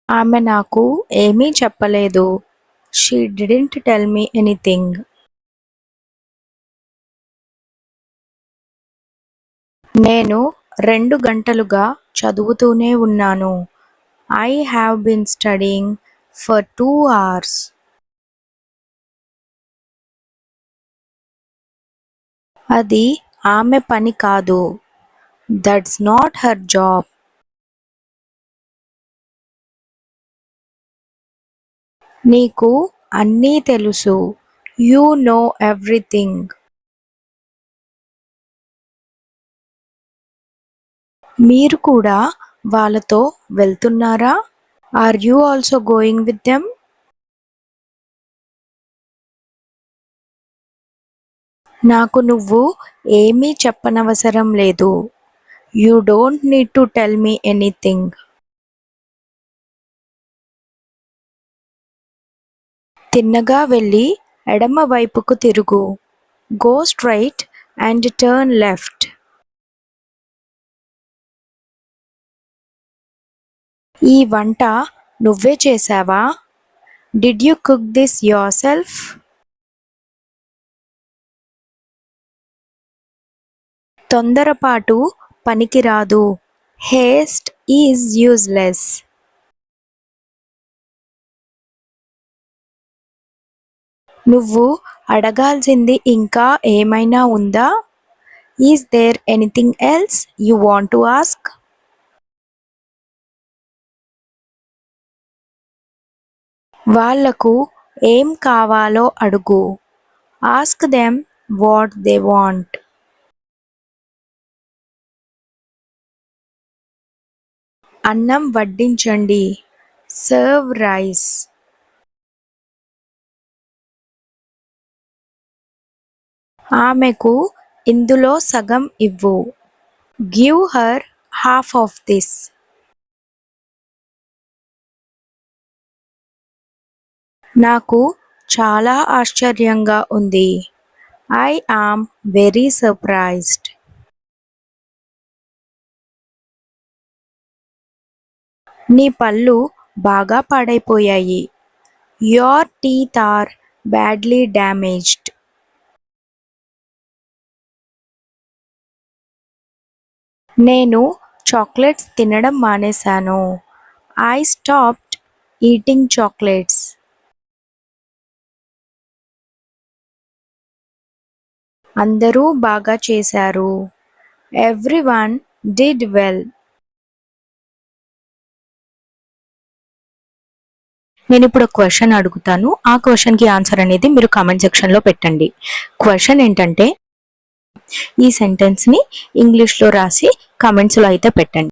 ఆమె నాకు ఏమీ చెప్పలేదు. She didn't tell me anything. నేను 2 గంటలుగా చదువుతూనే ఉన్నాను. I have been studying for 2 hours. అది ఆమె పని కాదు. That's not her job. నీకు అన్నీ తెలుసు. You know everything. మీరు కూడా వాళ్ళతో వెళ్తున్నారా? Are you also going with them? నాకు నువ్వు ఏమీ చెప్పనవసరం లేదు. You don't need to tell me anything. తిన్నగా వెళ్ళి ఎడమ వైపుకు తిరుగు. Go straight and turn left. ఈ వంట నువ్వే చేశావా? Did you cook this yourself? తొందరపాటు పనికిరాదు. Haste is useless. నువ్వు అడగాల్సింది ఇంకా ఏమైనా ఉందా? Is there anything else you want to ask? వాళ్లకు ఏం కావాలో అడుగు. Ask them what they want. అన్నం వడ్డించండి. Serve rice. ఆమెకు ఇందులో సగం ఇవ్వు. Give her half of this. నాకు చాలా ఆశ్చర్యంగా ఉంది. I am very surprised. నీ పళ్ళు బాగా పాడైపోయాయి. Your teeth are badly damaged. నేను చాక్లెట్స్ తినడం మానేశాను. I stopped eating chocolates. అందరూ బాగా చేశారు. Everyone did well. నేను ఇప్పుడు ఒక క్వశ్చన్ అడుగుతాను. ఆ క్వశ్చన్కి ఆన్సర్ అనేది మీరు కామెంట్ సెక్షన్లో పెట్టండి. క్వశ్చన్ ఏంటంటే ఈ సెంటెన్స్ని ఇంగ్లీష్లో రాసి కామెంట్స్లో అయితే పెట్టండి.